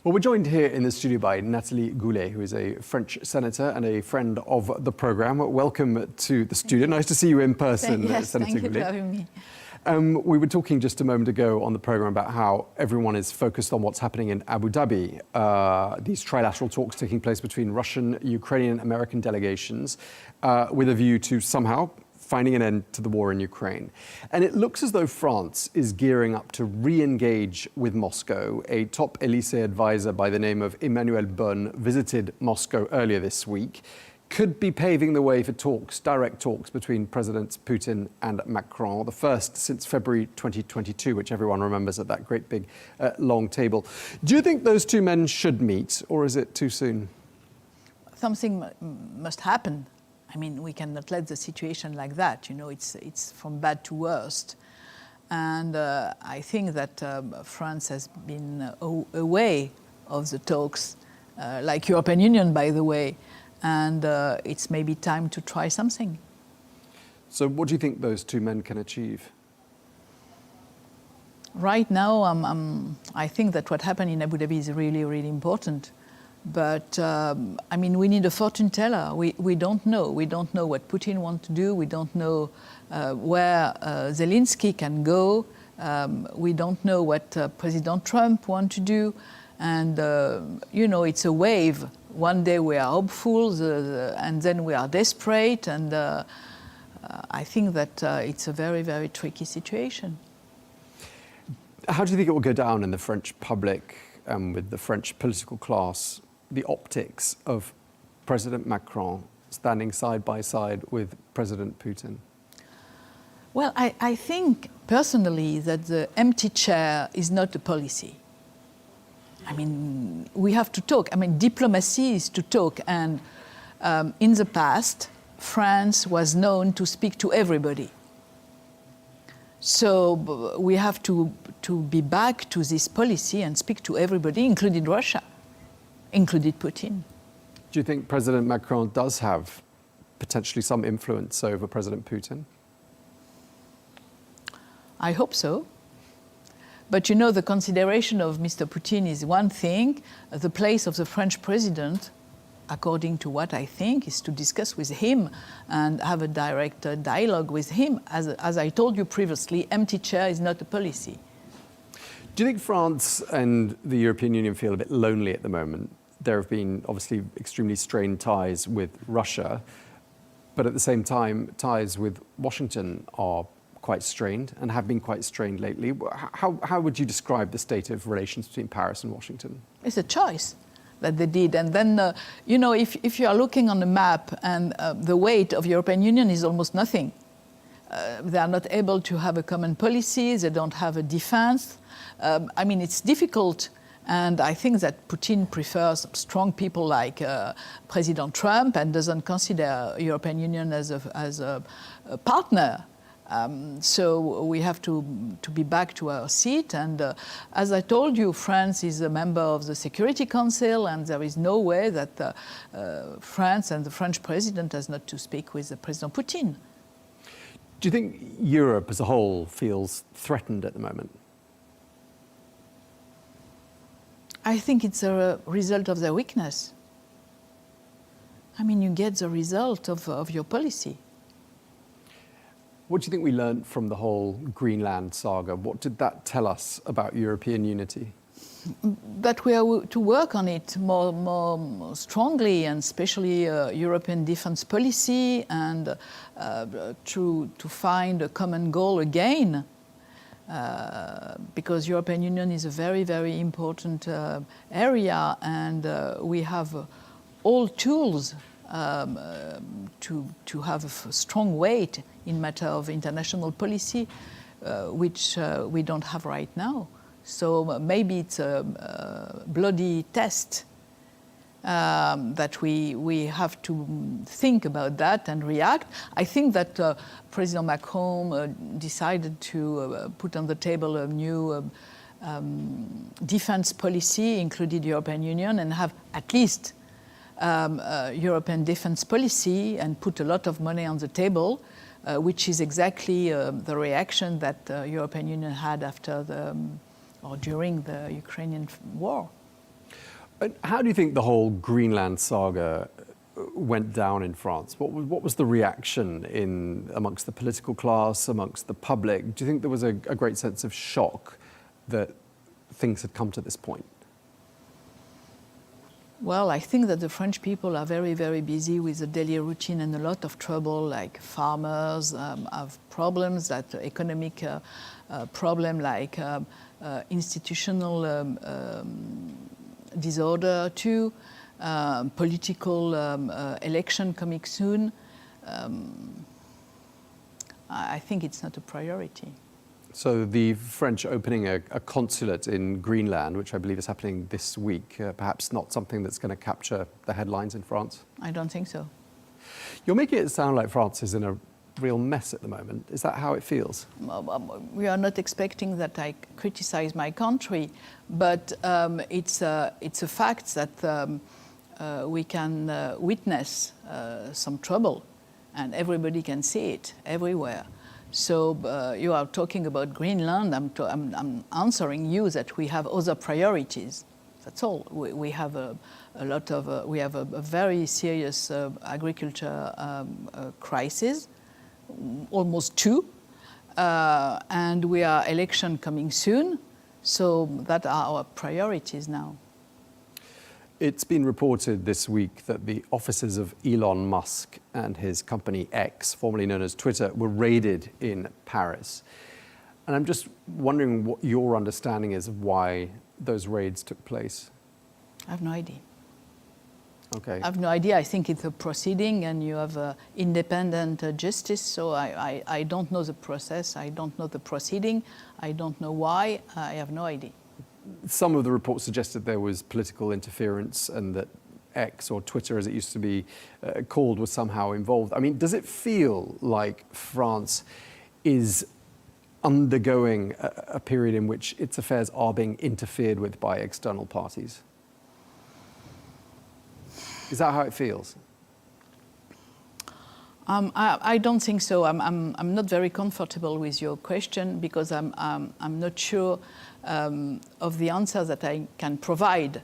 Well, we're joined here in the studio by Nathalie Goulet, who is a French senator and a friend of the programme. Welcome to the studio. Nice to see you in person, yes, Senator thank you Goulet. for having me. We were talking just a moment ago on the programme about how everyone is focused on what's happening in Abu Dhabi. These trilateral talks taking place between Russian, Ukrainian, American delegations with a view to somehow finding an end to the war in Ukraine. And it looks as though France is gearing up to re-engage with Moscow. A top Elysée advisor by the name of Emmanuel Macron visited Moscow earlier this week, could be paving the way for talks, direct talks between Presidents Putin and Macron, the first since February 2022, which everyone remembers at that great big long table. Do you think those two men should meet, or is it too soon? Something must happen. I mean, we cannot let the situation like that. You know, it's from bad to worst. And I think that France has been away of the talks, like European Union, by the way. And it's maybe time to try something. So what do you think those two men can achieve? Right now, I think that what happened in Abu Dhabi is really, really important. But, I mean, we need a fortune teller. We don't know. We don't know what Putin wants to do. We don't know where Zelensky can go. We don't know what President Trump wants to do. And, you know, it's a wave. One day we are hopeful, and then we are desperate. And I think that it's a very, very tricky situation. How do you think it will go down in the French public and with the French political class, the optics of President Macron standing side by side with President Putin? Well, I think personally that the empty chair is not a policy. I mean, we have to talk. I mean, diplomacy is to talk. And in the past, France was known to speak to everybody. So we have to be back to this policy and speak to everybody, including Russia, including Putin. Do you think President Macron does have potentially some influence over President Putin? I hope so. But you know, the consideration of Mr. Putin is one thing. The place of the French president, according to what I think, is to discuss with him and have a direct dialogue with him. As I told you previously, empty chair is not a policy. Do you think France and the European Union feel a bit lonely at the moment? There have been obviously extremely strained ties with Russia, but at the same time, ties with Washington are quite strained and have been quite strained lately. How would you describe the state of relations between Paris and Washington? It's a choice that they did. And then, you know, if you are looking on the map and the weight of European Union is almost nothing. They are not able to have a common policy. They don't have a defense. I mean, it's difficult. And I think that Putin prefers strong people like President Trump and doesn't consider European Union as a partner. So we have to be back to our seat. And as I told you, France is a member of the Security Council, and there is no way that France and the French president has not to speak with President Putin. Do you think Europe as a whole feels threatened at the moment? I think it's a result of their weakness. I mean, you get the result of your policy. What do you think we learned from the whole Greenland saga? What did that tell us about European unity? That we are to work on it more strongly, and especially European defense policy, and to find a common goal again. Because European Union is a very, very important area, and we have all tools to have a strong weight in matter of international policy, which we don't have right now. So maybe it's a bloody test that we have to think about that and react. I think that President Macron decided to put on the table a new defense policy, including the European Union, and have at least European defense policy and put a lot of money on the table, which is exactly the reaction that the European Union had after or during the Ukrainian war. And how do you think the whole Greenland saga went down in France? What was the reaction amongst the political class, amongst the public? Do you think there was a great sense of shock that things had come to this point? Well, I think that the French people are very, very busy with the daily routine and a lot of trouble, like farmers have problems, that economic problem, like institutional disorder too, political election coming soon. I think it's not a priority. So the French opening a consulate in Greenland, which I believe is happening this week, perhaps not something that's going to capture the headlines in France? I don't think so. You're making it sound like France is in a real mess at the moment. Is that how it feels? We are not expecting that I criticize my country, but it's a fact that we can witness some trouble, and everybody can see it everywhere. So you are talking about Greenland. I'm answering you that we have other priorities. That's all. We have we have a very serious agriculture crisis, almost two, and we are election coming soon. So that are our priorities now. It's been reported this week that the offices of Elon Musk and his company X, formerly known as Twitter, were raided in Paris. And I'm just wondering what your understanding is of why those raids took place. I have no idea. Okay. I have no idea. I think it's a proceeding and you have independent justice. So I don't know the process. I don't know the proceeding. I don't know why. I have no idea. Some of the reports suggested there was political interference and that X, or Twitter as it used to be called, was somehow involved. I mean, does it feel like France is undergoing a period in which its affairs are being interfered with by external parties? Is that how it feels? I don't think so. I'm not very comfortable with your question because I'm not sure of the answer that I can provide.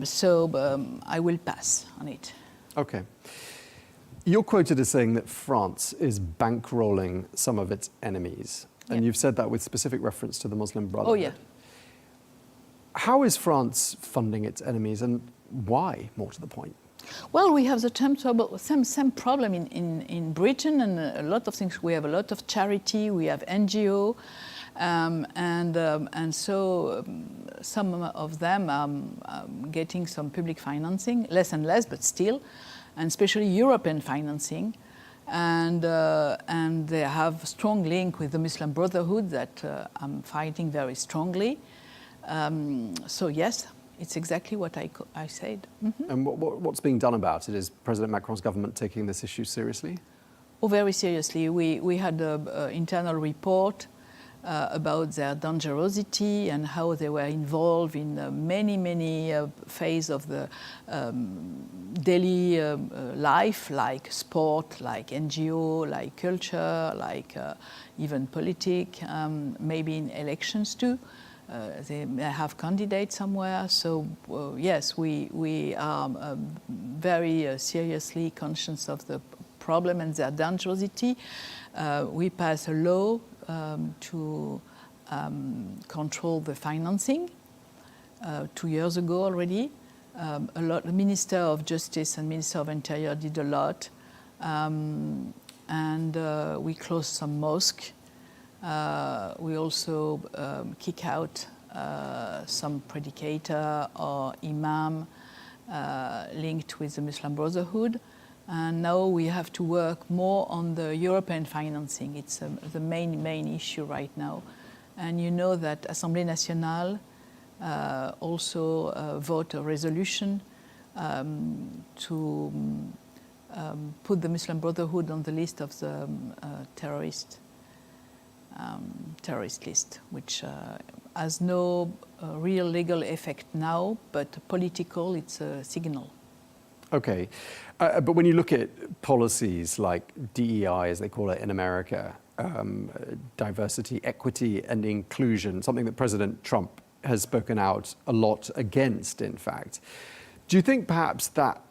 So I will pass on it. Okay. You're quoted as saying that France is bankrolling some of its enemies. And Yeah. you've said that with specific reference to the Muslim Brotherhood. Oh, yeah. How is France funding its enemies and why, more to the point? Well, we have the same problem in Britain and a lot of things. We have a lot of charity, we have NGO, and so some of them are getting some public financing, less and less, but still, and especially European financing. And they have a strong link with the Muslim Brotherhood that I'm fighting very strongly. So yes, it's exactly what I said. Mm-hmm. And what's being done about it? Is President Macron's government taking this issue seriously? Oh, very seriously. We had an internal report about their dangerosity and how they were involved in many phases of the daily life, like sport, like NGO, like culture, like even politics, maybe in elections too. They may have candidates somewhere. So yes, we are very seriously conscious of the problem and their dangerosity. We passed a law to control the financing 2 years ago already. The Minister of Justice and Minister of Interior did a lot. And we closed some mosques. We also kick out some predicator or imam linked with the Muslim Brotherhood. And now we have to work more on the European financing. It's the main issue right now. And you know that Assemblée Nationale also vote a resolution to put the Muslim Brotherhood on the list of the terrorist list, which has no real legal effect now, but political, it's a signal. Okay. But when you look at policies like DEI, as they call it in America, diversity, equity, and inclusion, something that President Trump has spoken out a lot against, in fact. Do you think perhaps that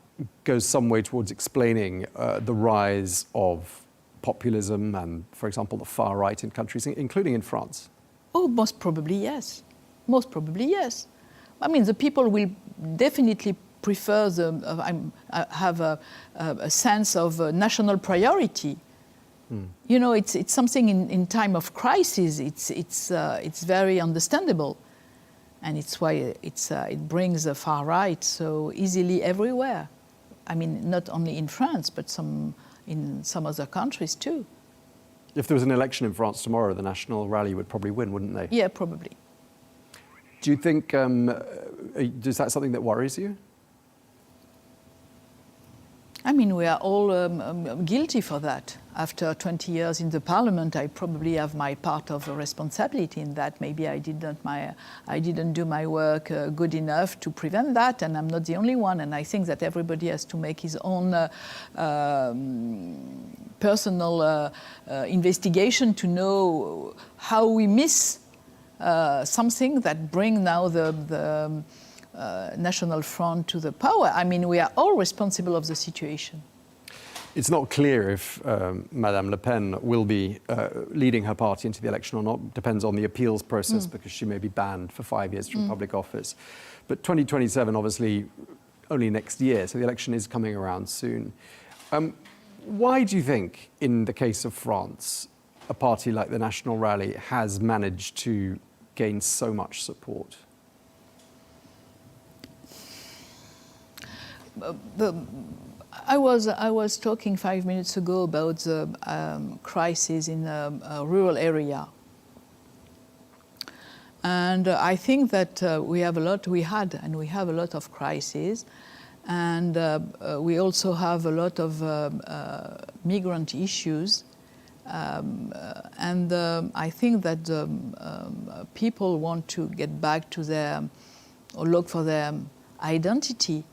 goes some way towards explaining the rise of populism and, for example, the far right in countries, including in France? Oh, most probably yes. Most probably yes. I mean, the people will definitely prefer have a sense of national priority. You know, it's something in time of crisis. It's very understandable, and it's why it brings the far right so easily everywhere. I mean, not only in France, but in some other countries too. If there was an election in France tomorrow, the National Rally would probably win, wouldn't they? Yeah, probably. Do you think, is that something that worries you? I mean, we are all guilty for that. After 20 years in the parliament, I probably have my part of responsibility in that. Maybe I didn't do my work good enough to prevent that, and I'm not the only one. And I think that everybody has to make his own personal investigation to know how we miss something that bring now the National Front to the power. I mean, we are all responsible of the situation. It's not clear if Madame Le Pen will be leading her party into the election or not. Depends on the appeals process because she may be banned for 5 years from public office. But 2027, obviously, only next year, so the election is coming around soon. Why do you think, in the case of France, a party like the National Rally has managed to gain so much support? I was talking 5 minutes ago about the crisis in a rural area, and I think that we have a lot of crises, and we also have a lot of migrant issues, and I think that people want to get back to or look for their identity.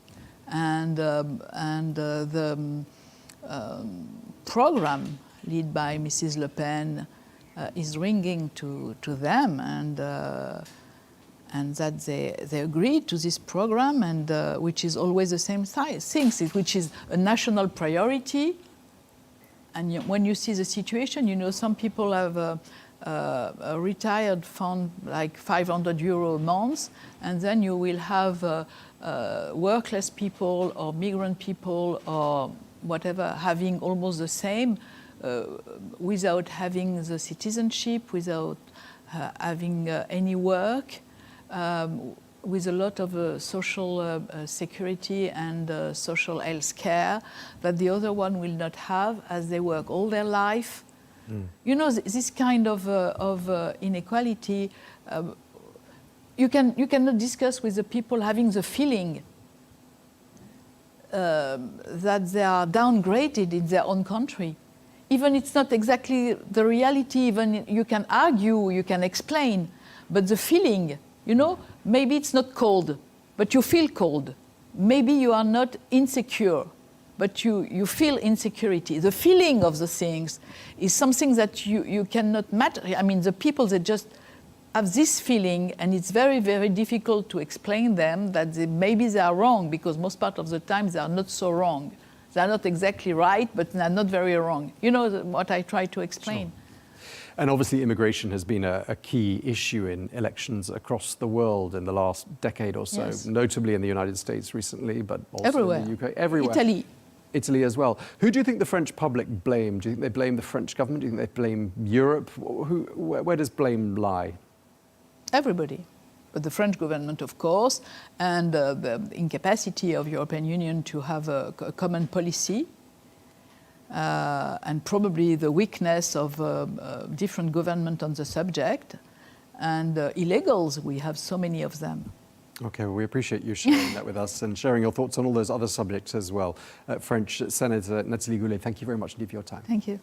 And the program led by Mrs. Le Pen is ringing to them, and that they agreed to this program, and which is always the same things, which is a national priority. And when you see the situation, you know, some people have a retired fund like €500 a month, and then you will have workless people or migrant people or whatever having almost the same without having the citizenship, without having any work, with a lot of social security and social health care that the other one will not have as they work all their life. You know, this kind of inequality, you cannot discuss with the people having the feeling that they are downgraded in their own country. Even it's not exactly the reality, even you can argue, you can explain, but the feeling, you know, maybe it's not cold, but you feel cold. Maybe you are not insecure, but you feel insecurity. The feeling of the things is something that you cannot matter. I mean, the people, they just have this feeling, and it's very, very difficult to explain them that maybe they are wrong, because most part of the time they are not so wrong. They are not exactly right, but they are not very wrong. You know what I try to explain. Sure. And obviously immigration has been a key issue in elections across the world in the last decade or so, Yes. Notably in the United States recently, but also everywhere. in the UK, everywhere. Italy as well. Who do you think the French public blame? Do you think they blame the French government? Do you think they blame Europe? Where does blame lie? Everybody. But the French government, of course, and the incapacity of European Union to have a common policy, and probably the weakness of different governments on the subject, and illegals, we have so many of them. Okay, well, we appreciate you sharing that with us and sharing your thoughts on all those other subjects as well. French Senator Nathalie Goulet, thank you very much indeed for your time. Thank you.